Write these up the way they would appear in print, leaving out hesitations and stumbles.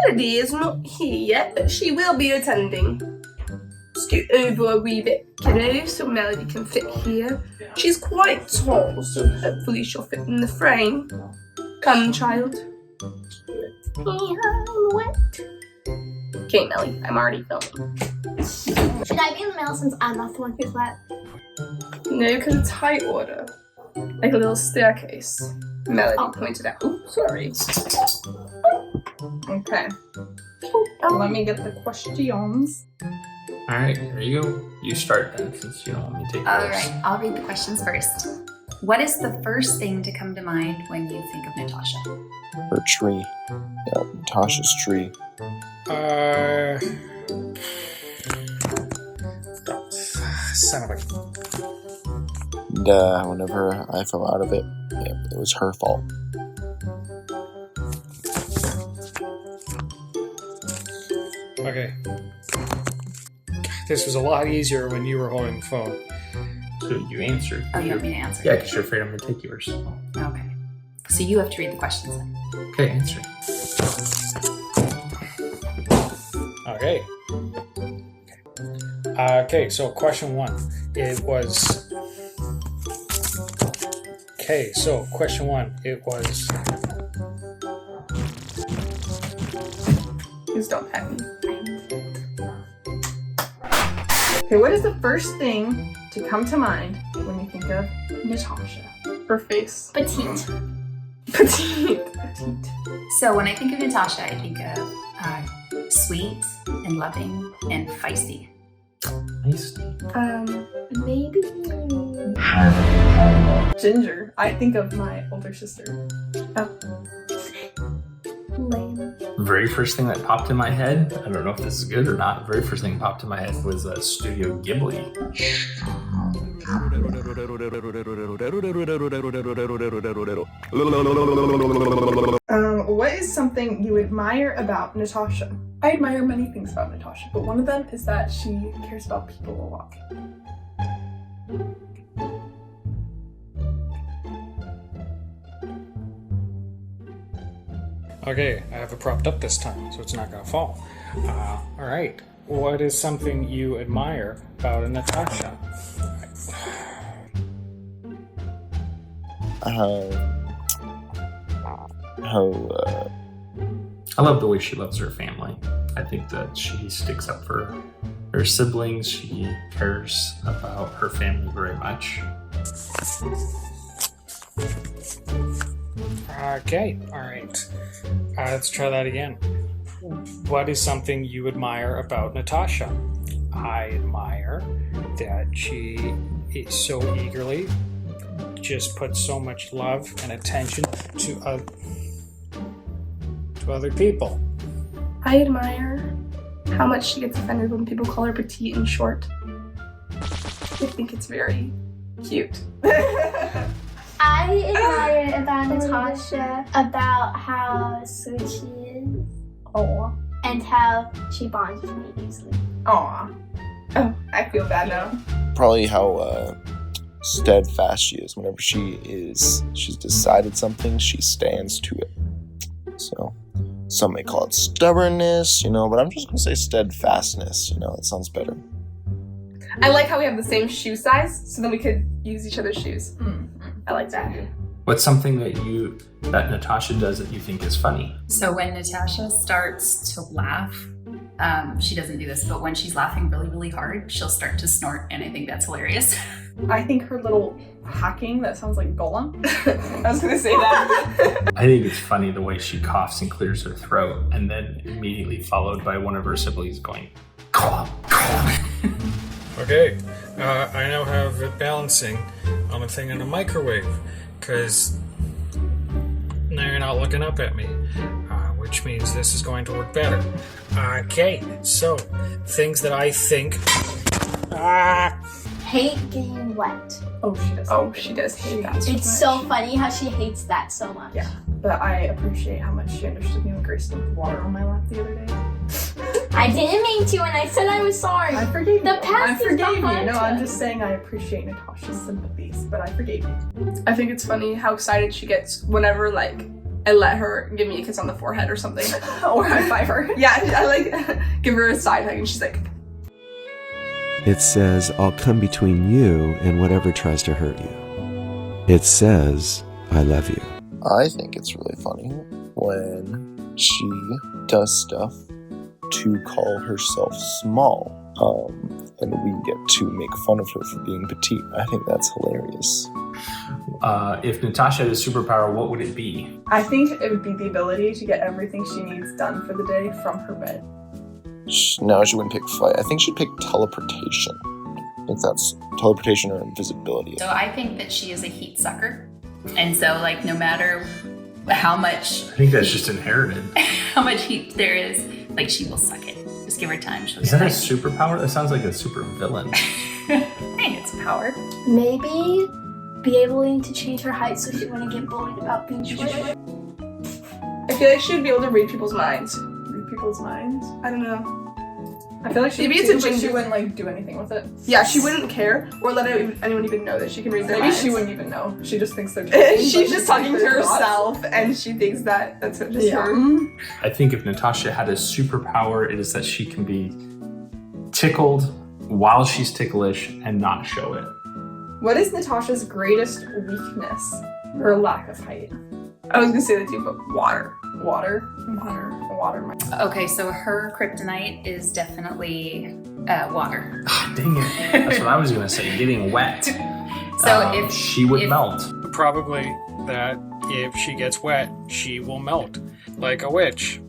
Melody is not here yet, but she will be attending. Scoot over a wee bit, kiddo, so Melody can fit here. She's quite tall, so hopefully she'll fit in the frame. Come, child. Okay, Melly, I'm already filming. Should I be in the middle since I'm not the one who's wet? No, because it's high order. Like a little staircase. Melody pointed out. Ooh, sorry. Okay. Let me get the questions. Alright, here you go. You start then, since you don't want me to take yours. Alright, I'll read the questions first. What is the first thing to come to mind when you think of Natasha? Her tree. Yeah, Natasha's tree. Son of a... And whenever I fell out of it, it was her fault. Okay. This was a lot easier when you were holding the phone. So you answered. Oh, you want me to answer? Yeah, because you're afraid I'm going to take yours. Okay. So you have to read the questions then. Okay, answer. Okay. Okay, so question one. It was... Okay, so question one. It was... Please don't pet me. Okay, what is the first thing to come to mind when you think of Natasha? Her face. Petite. Petite. So when I think of Natasha, I think of sweet and loving and feisty. Nice. Maybe. Ginger. I think of my older sister. Oh. Lame. Very first thing that popped in my head, I don't know if this is good or not, the very first thing that popped in my head was Studio Ghibli. What is something you admire about Natasha? I admire many things about Natasha, but one of them is that she cares about people a lot. Okay, I have it propped up this time, so it's not going to fall. Alright, what is something you admire about Natasha? I love the way she loves her family. I think that she sticks up for her siblings. She cares about her family very much. Okay, alright. Let's try that again. What is something you admire about Natasha? I admire that she is so eagerly just puts so much love and attention to other people. I admire how much she gets offended when people call her petite and short. I think it's very cute. I admire about Natasha about how sweet she is. Aw. And how she bonds with me easily. Aw. Oh, I feel bad now. Probably how steadfast she is. Whenever she's decided something, she stands to it. So some may call it stubbornness, but I'm just gonna say steadfastness. It sounds better. I like how we have the same shoe size, so then we could use each other's shoes. I like that. What's something that Natasha does that you think is funny? So when Natasha starts to laugh, she doesn't do this, but when she's laughing really, really hard, she'll start to snort, and I think that's hilarious. I think her little hacking, that sounds like Golem. I was gonna say that. I think it's funny the way she coughs and clears her throat, and then immediately followed by one of her siblings going, "Clomp, clomp." Okay, I now have it balancing on a thing in a microwave, because now you're not looking up at me, which means this is going to work better. Okay, so things that I think... Hate getting wet. Oh, she does. Oh, she does hate that. It's so funny how she hates that so much. Yeah, but I appreciate how much she understood me when Grace dumped water on my lap the other day. I didn't mean to, and I said I was sorry. I forgave you. I forgave you. No, I'm just saying I appreciate Natasha's sympathies, but I forgave you. I think it's funny how excited she gets whenever, I let her give me a kiss on the forehead or something. Or high five her. Yeah, I like give her a side hug and she's like, It says, I'll come between you and whatever tries to hurt you. It says, I love you. I think it's really funny when she does stuff to call herself small. And we get to make fun of her for being petite. I think that's hilarious. If Natasha had a superpower, what would it be? I think it would be the ability to get everything she needs done for the day from her bed. No, she wouldn't pick flight. I think she'd pick teleportation. I think that's teleportation or invisibility. So I think that she is a heat sucker. And so like no matter how much I think that's just inherited. heat there is, like she will suck it. Just give her time. She'll Is get that a back. superpower? That sounds like a super villain. Hey, it's power. Maybe be able to change her height so she wouldn't get bullied about being short. I feel like she would be able to read people's minds. Read people's minds. I don't know. I feel like she Maybe would it's a too, but she ginger- wouldn't like do anything with it. Yeah, she wouldn't care or let anyone even know that she can read their Maybe minds. she wouldn't even know. She just thinks they're talking. She's just talking to their thoughts. herself and she thinks that that's what just Yeah. her. I think if Natasha had a superpower, it is that she can be tickled while she's ticklish and not show it. What is Natasha's greatest weakness? Her lack of height. I was gonna say that too, but water. Water. Water. Water. might- Okay, so her kryptonite is definitely water. Ah, dang it. That's what I was going to say. Getting wet. So if she would if- melt. Probably that if she gets wet, she will melt like a witch.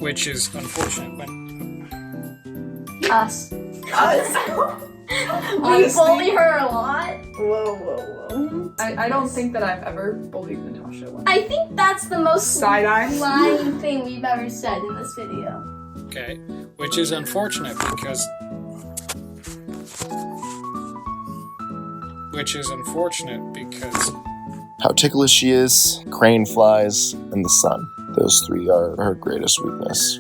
Which is unfortunate. But Us. Us. We Honestly. bully her a lot. Whoa, whoa, whoa. I don't think that I've ever bullied Natasha once. I think that's the most Side-eye. lying thing we've ever said in this video. okay, which is unfortunate because How ticklish she is, crane flies, and the sun. Those three are her greatest weakness.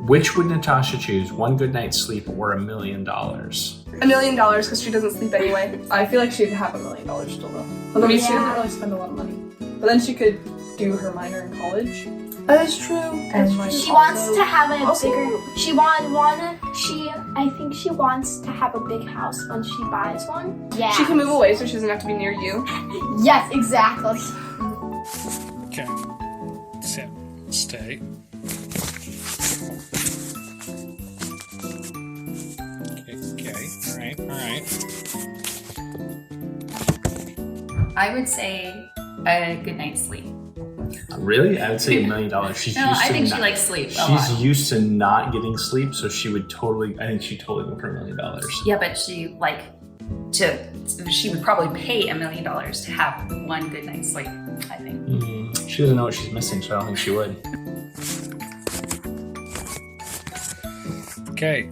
Which would Natasha choose? One good night's sleep or $1 million? $1 million because she doesn't sleep anyway. I feel like she'd have $1 million still though. Although Me she too. doesn't really spend a lot of money. But then she could do her minor in college. That is true. And like She wants also- to have a also- bigger. I think she wants to have a big house when she buys one. Yeah. She can move away so she doesn't have to be near you. Yes, exactly. okay, sit, stay. Okay, all right. I would say a good night's sleep. Really? I would say $1 million. She's No, used I to think she not- likes sleep a She's lot. used to not getting sleep, so she would totally. I think she totally went for $1 million. Yeah, but she would probably pay $1 million to have one good night's sleep, I think. She doesn't know what she's missing, so I don't think she would. Okay.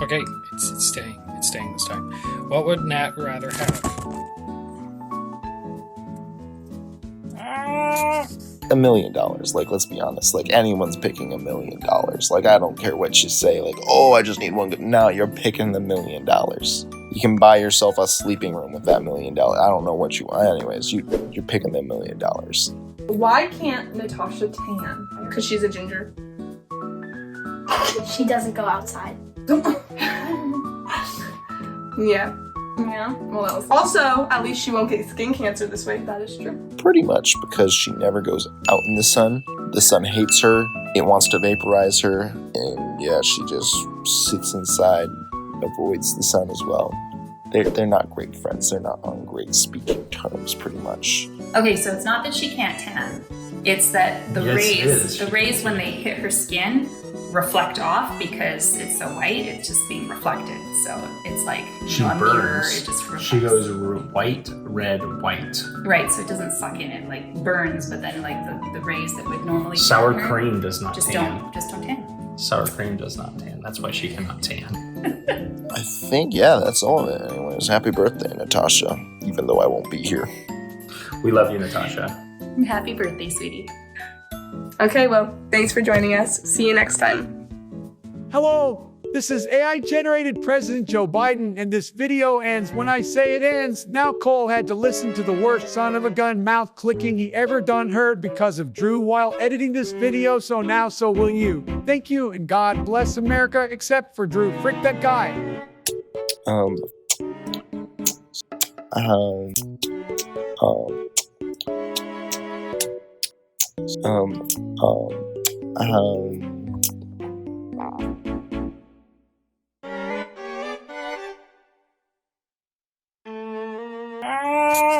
Okay, it's staying. It's staying this time. What would Nat rather have? $1 million. Like, let's be honest. Like, anyone's picking $1 million. Like, I don't care what you say. Like, oh, I just need one good. No, you're picking the $1 million. You can buy yourself a sleeping room with that $1 million. I don't know what you want. Anyways, you're picking the $1 million. Why can't Natasha tan? Because she's a ginger. She doesn't go outside. Yeah. Yeah. Well, that was Also, at least she won't get skin cancer this way. that is true. Pretty much because she never goes out in the sun. The sun hates her. It wants to vaporize her. And yeah, she just sits inside, avoids the sun as well. They're not great friends. They're not on great speaking terms, pretty much. Okay, so it's not that she can't tan. It's that the Yes, it is. rays when they hit her skin reflect off because it's so white, it's just being reflected. So it's like She a mirror, burns. it just reflects. She goes white, red, white. Right, so it doesn't suck in, it like burns, but then like the rays that would normally Sour tan her cream does not just tan. don't tan. Sour cream does not tan. That's why she cannot tan. I think, yeah, that's all of it. Anyways, happy birthday, Natasha. Even though I won't be here. We love you, Natasha. Happy birthday, sweetie. Okay, well, thanks for joining us. See you next time. Hello, this is AI-generated President Joe Biden, and this video ends when I say it ends. Now Cole had to listen to the worst son of a gun mouth clicking he ever done heard because of Drew while editing this video, so now so will you. Thank you, and God bless America, except for Drew. Frick that guy. Um, um, um, um,